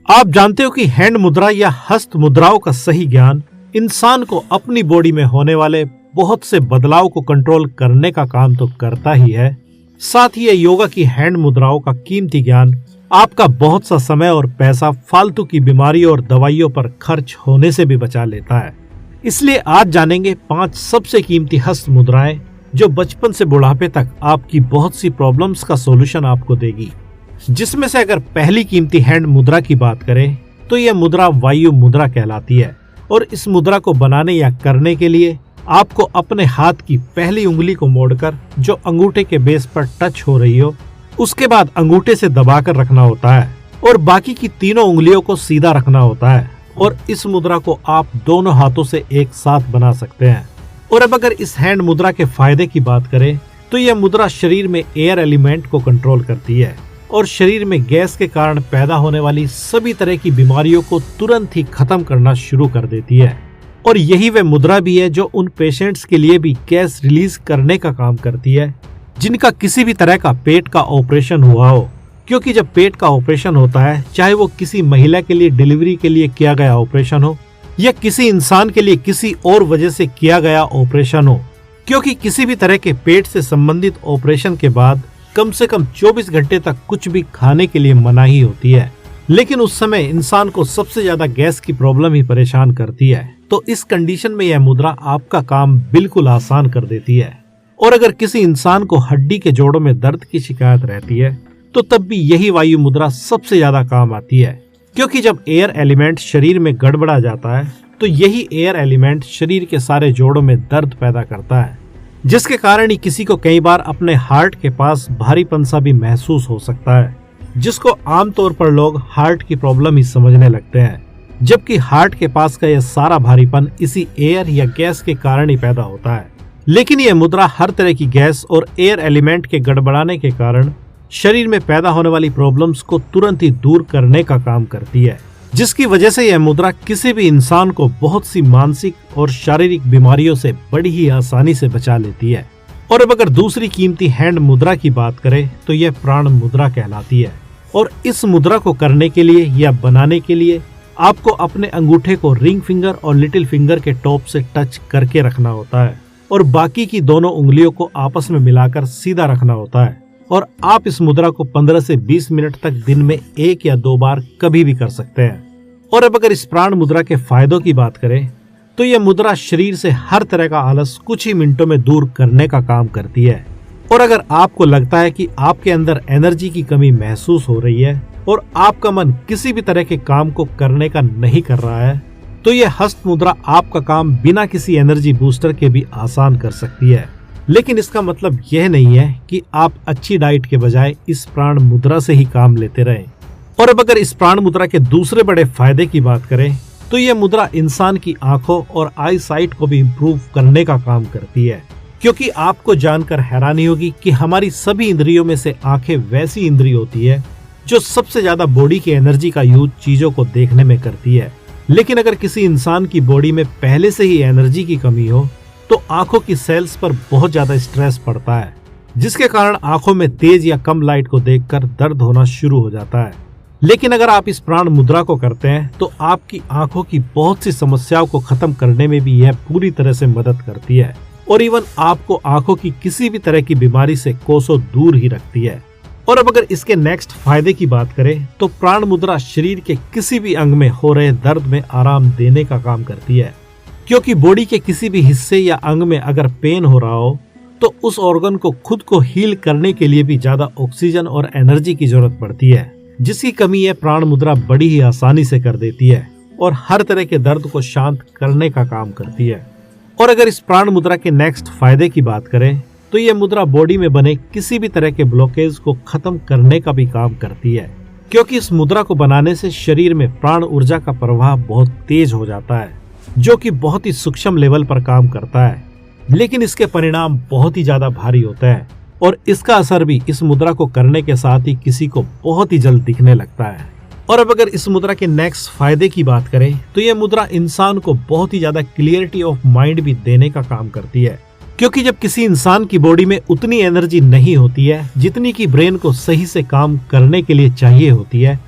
आप जानते हो कि हैंड मुद्रा या हस्त मुद्राओं का सही ज्ञान इंसान को अपनी बॉडी में होने वाले बहुत से बदलाव को कंट्रोल करने का काम तो करता ही है, साथ ही ये योगा की हैंड मुद्राओं का कीमती ज्ञान आपका बहुत सा समय और पैसा फालतू की बीमारियों और दवाइयों पर खर्च होने से भी बचा लेता है। इसलिए आज जानेंगे 5 सबसे कीमती हस्त मुद्राएं जो बचपन से बुढ़ापे तक आपकी बहुत सी प्रॉब्लम्स का सॉल्यूशन आपको देगी। जिसमें से अगर पहली कीमती हैंड मुद्रा की बात करें तो यह मुद्रा वायु मुद्रा कहलाती है और इस मुद्रा को बनाने या करने के लिए आपको अपने हाथ की पहली उंगली को मोड़कर जो अंगूठे के बेस पर टच हो रही हो उसके बाद अंगूठे से दबाकर रखना होता है और बाकी की तीनों उंगलियों को सीधा रखना होता है और इस मुद्रा को आप दोनों हाथों से एक साथ बना सकते हैं। और अब अगर इस हैंड मुद्रा के फायदे की बात करें तो यह मुद्रा शरीर में एयर एलिमेंट को कंट्रोल करती है और शरीर में गैस के कारण पैदा होने वाली सभी तरह की बीमारियों को तुरंत ही खत्म करना शुरू कर देती है। और यही वह मुद्रा भी है जो उन पेशेंट्स के लिए भी गैस रिलीज करने का काम करती है जिनका किसी भी तरह का पेट का ऑपरेशन हुआ हो, क्योंकि जब पेट का ऑपरेशन होता है, चाहे वो किसी महिला के लिए डिलीवरी के लिए किया गया ऑपरेशन हो या किसी इंसान के लिए किसी और वजह से किया गया ऑपरेशन हो, क्योंकि किसी भी तरह के पेट से संबंधित ऑपरेशन के बाद कम से कम 24 घंटे तक कुछ भी खाने के लिए मनाही होती है। लेकिन उस समय इंसान को सबसे ज्यादा गैस की प्रॉब्लम ही परेशान करती है, तो इस कंडीशन में यह मुद्रा आपका काम बिल्कुल आसान कर देती है। और अगर किसी इंसान को हड्डी के जोड़ों में दर्द की शिकायत रहती है तो तब भी यही वायु मुद्रा सबसे ज्यादा काम आती है, क्योंकि जब एयर एलिमेंट शरीर में गड़बड़ा जाता है तो यही एयर एलिमेंट शरीर के सारे जोड़ों में दर्द पैदा करता है, जिसके कारण ही किसी को कई बार अपने हार्ट के पास भारीपन सा भी महसूस हो सकता है, जिसको आमतौर पर लोग हार्ट की प्रॉब्लम ही समझने लगते हैं, जबकि हार्ट के पास का यह सारा भारीपन इसी एयर या गैस के कारण ही पैदा होता है। लेकिन यह मुद्रा हर तरह की गैस और एयर एलिमेंट के गड़बड़ाने के कारण शरीर में पैदा होने वाली प्रॉब्लम्स को तुरंत ही दूर करने का काम करती है, जिसकी वजह से यह मुद्रा किसी भी इंसान को बहुत सी मानसिक और शारीरिक बीमारियों से बड़ी ही आसानी से बचा लेती है। और अब अगर दूसरी कीमती हैंड मुद्रा की बात करें तो यह प्राण मुद्रा कहलाती है और इस मुद्रा को करने के लिए या बनाने के लिए आपको अपने अंगूठे को रिंग फिंगर और लिटिल फिंगर के टॉप से टच करके रखना होता है और बाकी की दोनों उंगलियों को आपस में मिलाकर सीधा रखना होता है। और आप इस मुद्रा को 15 से 20 मिनट तक दिन में 1 या 2 बार कभी भी कर सकते हैं। और अब अगर इस प्राण मुद्रा के फायदों की बात करें तो यह मुद्रा शरीर से हर तरह का आलस कुछ ही मिनटों में दूर करने का काम करती है। और अगर आपको लगता है कि आपके अंदर एनर्जी की कमी महसूस हो रही है और आपका मन किसी भी तरह के काम को करने का नहीं कर रहा है तो यह हस्त मुद्रा आपका काम बिना किसी एनर्जी बूस्टर के भी आसान कर सकती है। लेकिन इसका मतलब यह नहीं है कि आप अच्छी डाइट के बजाय इस प्राण मुद्रा से ही काम लेते रहें। और अब अगर इस प्राण मुद्रा के दूसरे बड़े फायदे की बात करें तो यह मुद्रा इंसान की आंखों और आई साइट को भी इम्प्रूव करने का काम करती है, क्योंकि आपको जानकर हैरानी होगी कि हमारी सभी इंद्रियों में से आंखें वैसी इंद्री होती है जो सबसे ज्यादा बॉडी की एनर्जी का यूज चीजों को देखने में करती है। लेकिन अगर किसी इंसान की बॉडी में पहले से ही एनर्जी की कमी हो तो आंखों की सेल्स पर बहुत ज्यादा स्ट्रेस पड़ता है, जिसके कारण आंखों में तेज या कम लाइट को देखकर दर्द होना शुरू हो जाता है। लेकिन अगर आप इस प्राण मुद्रा को करते हैं तो आपकी आंखों की बहुत सी समस्याओं को खत्म करने में भी यह पूरी तरह से मदद करती है और इवन आपको आंखों की किसी भी तरह की बीमारी से कोसों दूर ही रखती है। और अब अगर इसके नेक्स्ट फायदे की बात करें तो प्राण मुद्रा शरीर के किसी भी अंग में हो रहे दर्द में आराम देने का काम करती है, क्योंकि बॉडी के किसी भी हिस्से या अंग में अगर पेन हो रहा हो तो उस ऑर्गन को खुद को हील करने के लिए भी ज्यादा ऑक्सीजन और एनर्जी की जरूरत पड़ती है, जिसकी कमी यह प्राण मुद्रा बड़ी ही आसानी से कर देती है और हर तरह के दर्द को शांत करने का काम करती है। और अगर इस प्राण मुद्रा के नेक्स्ट फायदे की बात करें तो यह मुद्रा बॉडी में बने किसी भी तरह के ब्लॉकेज को खत्म करने का भी काम करती है, क्योंकि इस मुद्रा को बनाने से शरीर में प्राण ऊर्जा का प्रवाह बहुत तेज हो जाता है, जो कि बहुत ही सूक्ष्म लेवल पर काम करता है। लेकिन इसके परिणाम बहुत ही ज्यादा भारी होता है और इसका असर भी इस मुद्रा को करने के साथ ही किसी को बहुत ही जल्द दिखने लगता है। और अब अगर इस मुद्रा के नेक्स्ट फायदे की बात करें तो यह मुद्रा इंसान को बहुत ही ज्यादा क्लियरिटी ऑफ माइंड भी देने का काम करती है, क्योंकि जब किसी इंसान की बॉडी में उतनी एनर्जी नहीं होती है जितनी की ब्रेन को सही से काम करने के लिए चाहिए होती है,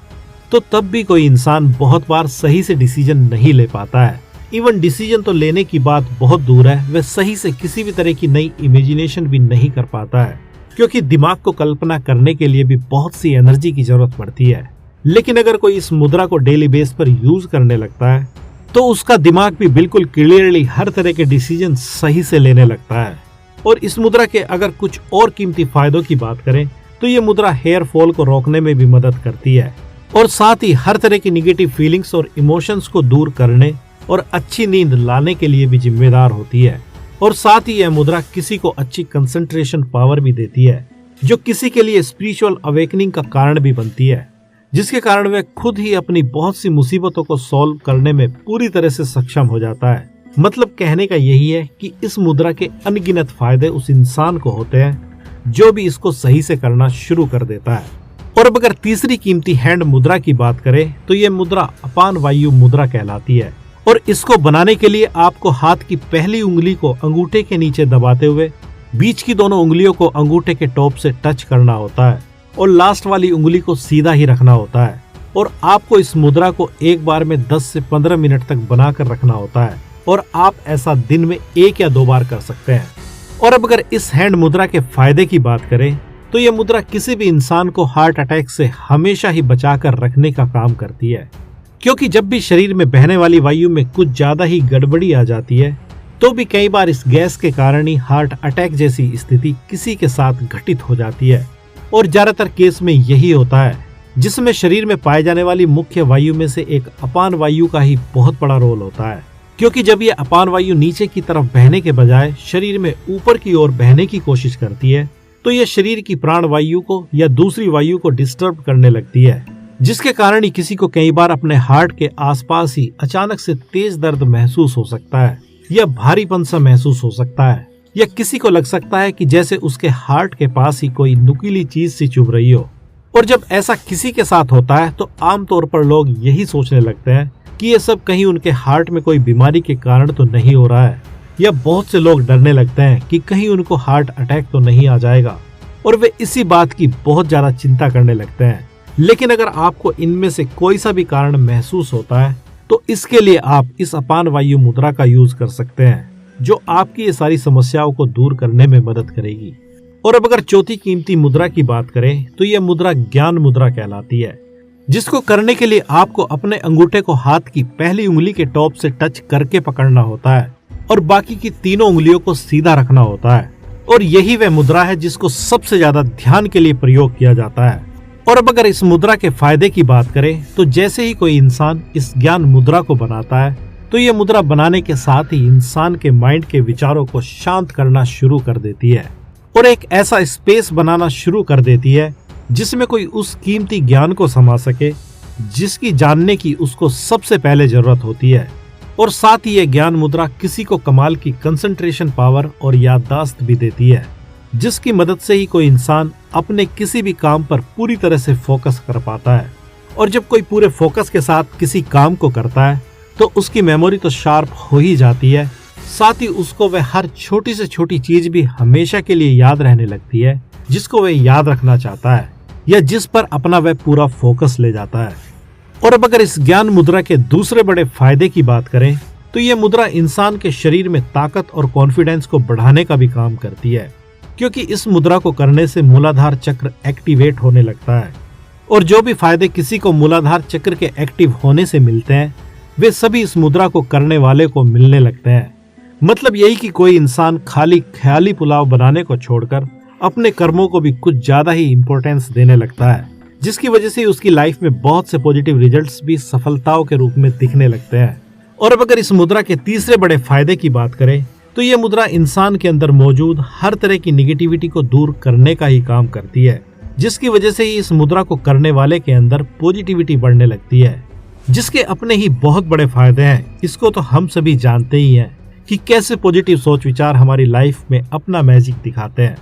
तो तब भी कोई इंसान बहुत बार सही से डिसीजन नहीं ले पाता है। इवन डिसीजन तो लेने की बात बहुत दूर है, वह सही से किसी भी तरह की नई इमेजिनेशन भी नहीं कर पाता है, क्योंकि दिमाग को कल्पना करने के लिए भी बहुत सी एनर्जी की जरूरत पड़ती है। लेकिन अगर कोई इस मुद्रा को डेली बेस पर यूज करने लगता है तो उसका दिमाग भी बिल्कुल क्लियरली हर तरह के डिसीजन सही से लेने लगता है। और इस मुद्रा के अगर कुछ और कीमती फायदों की बात करें तो ये मुद्रा हेयर फॉल को रोकने में भी मदद करती है और साथ ही हर तरह की निगेटिव फीलिंग्स और इमोशंस को दूर करने और अच्छी नींद लाने के लिए भी जिम्मेदार होती है। और साथ ही यह मुद्रा किसी को अच्छी कंसंट्रेशन पावर भी देती है, जो किसी के लिए स्पिरिचुअल अवेकनिंग का कारण भी बनती है, जिसके कारण वह खुद ही अपनी बहुत सी मुसीबतों को सॉल्व करने में पूरी तरह से सक्षम हो जाता है। मतलब कहने का यही है कि इस मुद्रा के अनगिनत फायदे उस इंसान को होते हैं जो भी इसको सही से करना शुरू कर देता है। और अब अगर तीसरी कीमती हैंड मुद्रा की बात करें तो यह मुद्रा अपान वायु मुद्रा कहलाती है। और इसको बनाने के लिए आपको हाथ की पहली उंगली को अंगूठे के नीचे दबाते हुए बीच की दोनों उंगलियों को अंगूठे के टॉप से टच करना होता है और लास्ट वाली उंगली को सीधा ही रखना होता है। और आपको इस मुद्रा को एक बार में 10 से 15 मिनट तक बनाकर रखना होता है और आप ऐसा दिन में 1 या 2 बार कर सकते हैं। और अब अगर इस हैंड मुद्रा के फायदे की बात करें तो यह मुद्रा किसी भी इंसान को हार्ट अटैक से हमेशा ही बचाकर रखने का काम करती है, क्योंकि जब भी शरीर में बहने वाली वायु में कुछ ज्यादा ही गड़बड़ी आ जाती है तो भी कई बार इस गैस के कारण ही हार्ट अटैक जैसी स्थिति किसी के साथ घटित हो जाती है। और ज्यादातर केस में यही होता है, जिसमें शरीर में पाए जाने वाली मुख्य वायु में से एक अपान वायु का ही बहुत बड़ा रोल होता है, क्योंकि जब ये अपान वायु नीचे की तरफ बहने के बजाय शरीर में ऊपर की ओर बहने की कोशिश करती है तो यह शरीर की प्राण वायु को या दूसरी वायु को डिस्टर्ब करने लगती है, जिसके कारण ही किसी को कई बार अपने हार्ट के आसपास ही अचानक से तेज दर्द महसूस हो सकता है या भारीपन सा महसूस हो सकता है, या किसी को लग सकता है कि जैसे उसके हार्ट के पास ही कोई नुकीली चीज सी चुभ रही हो। और जब ऐसा किसी के साथ होता है तो आमतौर पर लोग यही सोचने लगते हैं कि ये सब कहीं उनके हार्ट में कोई बीमारी के कारण तो नहीं हो रहा है, या बहुत से लोग डरने लगते हैं कि कहीं उनको हार्ट अटैक तो नहीं आ जाएगा और वे इसी बात की बहुत ज्यादा चिंता करने लगते हैं। लेकिन अगर आपको इनमें से कोई सा भी कारण महसूस होता है तो इसके लिए आप इस अपान वायु मुद्रा का यूज कर सकते हैं, जो आपकी ये सारी समस्याओं को दूर करने में मदद करेगी। और अब अगर चौथी कीमती मुद्रा की बात करें तो यह मुद्रा ज्ञान मुद्रा कहलाती है, जिसको करने के लिए आपको अपने अंगूठे को हाथ की पहली उंगली के टॉप से टच करके पकड़ना होता है और बाकी की तीनों उंगलियों को सीधा रखना होता है। और यही वह मुद्रा है जिसको सबसे ज्यादा ध्यान के लिए प्रयोग किया जाता है। और अब अगर इस मुद्रा के फायदे की बात करें तो जैसे ही कोई इंसान इस ज्ञान मुद्रा को बनाता है तो ये मुद्रा बनाने के साथ ही इंसान के माइंड के विचारों को शांत करना शुरू कर देती है और एक ऐसा स्पेस बनाना शुरू कर देती है जिसमें कोई उस कीमती ज्ञान को समा सके जिसकी जानने की उसको सबसे पहले जरूरत होती है। और साथ ही यह ज्ञान मुद्रा किसी को कमाल की कंसंट्रेशन पावर और याददाश्त भी देती है, जिसकी मदद से ही कोई इंसान अपने किसी भी काम पर पूरी तरह से फोकस कर पाता है। और जब कोई पूरे फोकस के साथ किसी काम को करता है तो उसकी मेमोरी तो शार्प हो ही जाती है, साथ ही उसको वह हर छोटी से छोटी चीज भी हमेशा के लिए याद रहने लगती है जिसको वह याद रखना चाहता है या जिस पर अपना वह पूरा फोकस ले जाता है। और अब अगर इस ज्ञान मुद्रा के दूसरे बड़े फायदे की बात करें तो यह मुद्रा इंसान के शरीर में ताकत और कॉन्फिडेंस को बढ़ाने का भी काम करती है, क्योंकि इस मुद्रा को करने से मूलाधार चक्र एक्टिवेट होने लगता है और जो भी फायदे किसी को मूलाधार चक्र के एक्टिव होने से मिलते हैं वे सभी इस मुद्रा को करने वाले को मिलने लगते हैं। मतलब यही कि कोई इंसान खाली ख्याली पुलाव बनाने को छोड़कर अपने कर्मों को भी कुछ ज्यादा ही इम्पोर्टेंस देने लगता है, जिसकी वजह से उसकी लाइफ में बहुत से पॉजिटिव रिजल्ट्स भी सफलताओं के रूप में दिखने लगते हैं। और अब अगर इस मुद्रा के तीसरे बड़े फायदे की बात करें तो यह मुद्रा इंसान के अंदर मौजूद हर तरह की निगेटिविटी को दूर करने का ही काम करती है, जिसकी वजह से ही इस मुद्रा को करने वाले के अंदर पॉजिटिविटी बढ़ने लगती है, जिसके अपने ही बहुत बड़े फायदे हैं। इसको तो हम सभी जानते ही हैं कि कैसे पॉजिटिव सोच विचार हमारी लाइफ में अपना मैजिक दिखाते हैं।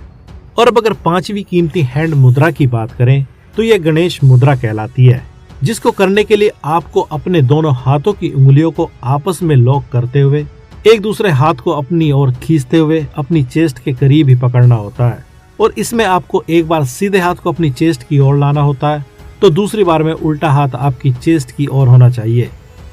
और अब अगर पांचवी कीमती हैंड मुद्रा की बात करें तो यह गणेश मुद्रा कहलाती है, जिसको करने के लिए आपको अपने दोनों हाथों की उंगलियों को आपस में लॉक करते हुए एक दूसरे हाथ को अपनी ओर खींचते हुए अपनी चेस्ट के करीब ही पकड़ना होता है। और इसमें आपको एक बार सीधे हाथ को अपनी चेस्ट की ओर लाना होता है तो दूसरी बार में उल्टा हाथ आपकी चेस्ट की ओर होना चाहिए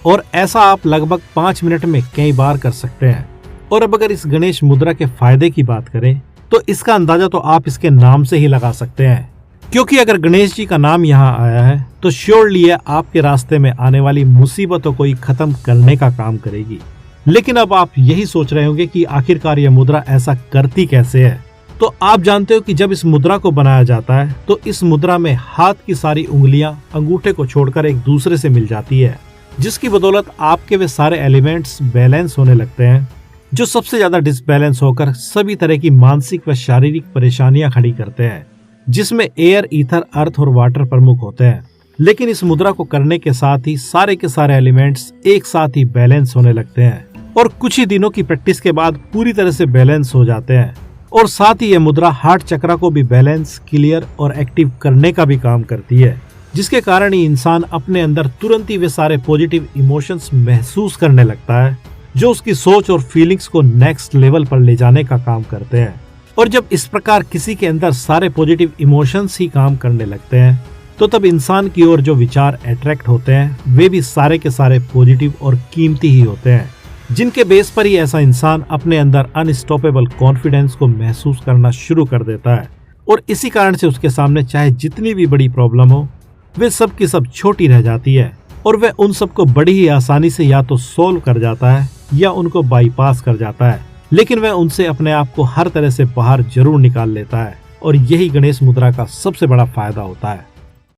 और ऐसा आप लगभग 5 मिनट में कई बार कर सकते हैं। और अब अगर इस गणेश मुद्रा के फायदे की बात करें तो इसका अंदाजा तो आप इसके नाम से ही लगा सकते हैं, क्योंकि अगर गणेश जी का नाम यहाँ आया है तो श्योरली ये आपके रास्ते में आने वाली मुसीबतों को ही खत्म करने का काम करेगी। लेकिन अब आप यही सोच रहे होंगे कि आखिरकार यह मुद्रा ऐसा करती कैसे है। तो आप जानते हो कि जब इस मुद्रा को बनाया जाता है तो इस मुद्रा में हाथ की सारी उंगलियां अंगूठे को छोड़कर एक दूसरे से मिल जाती है, जिसकी बदौलत आपके वे सारे एलिमेंट्स बैलेंस होने लगते हैं जो सबसे ज्यादा डिसबैलेंस होकर सभी तरह की मानसिक व शारीरिक परेशानियां खड़ी करते हैं, जिसमें एयर, ईथर, अर्थ और वाटर प्रमुख होते हैं। लेकिन इस मुद्रा को करने के साथ ही सारे के सारे एलिमेंट्स एक साथ ही बैलेंस होने लगते हैं और कुछ ही दिनों की प्रैक्टिस के बाद पूरी तरह से बैलेंस हो जाते हैं। और साथ ही यह मुद्रा हार्ट चक्र को भी बैलेंस, क्लियर और एक्टिव करने का भी काम करती है, जिसके कारण ही इंसान अपने अंदर तुरंत ही वे सारे पॉजिटिव इमोशंस महसूस करने लगता है जो उसकी सोच और फीलिंग्स को नेक्स्ट लेवल पर ले जाने का काम करते हैं। और जब इस प्रकार किसी के अंदर सारे पॉजिटिव इमोशंस ही काम करने लगते हैं तो तब इंसान की ओर जो विचार अट्रैक्ट होते हैं वे भी सारे के सारे पॉजिटिव और कीमती ही होते हैं, जिनके बेस पर ही ऐसा इंसान अपने अंदर अनस्टॉपेबल कॉन्फिडेंस को महसूस करना शुरू कर देता है। और इसी कारण से उसके सामने चाहे जितनी भी बड़ी प्रॉब्लम हो वे सब की सब छोटी रह जाती है और वह उन सबको बड़ी ही आसानी से या तो सोल्व कर जाता है या उनको बाईपास कर जाता है, लेकिन वह उनसे अपने आप को हर तरह से बाहर जरूर निकाल लेता है। और यही गणेश मुद्रा का सबसे बड़ा फायदा होता है।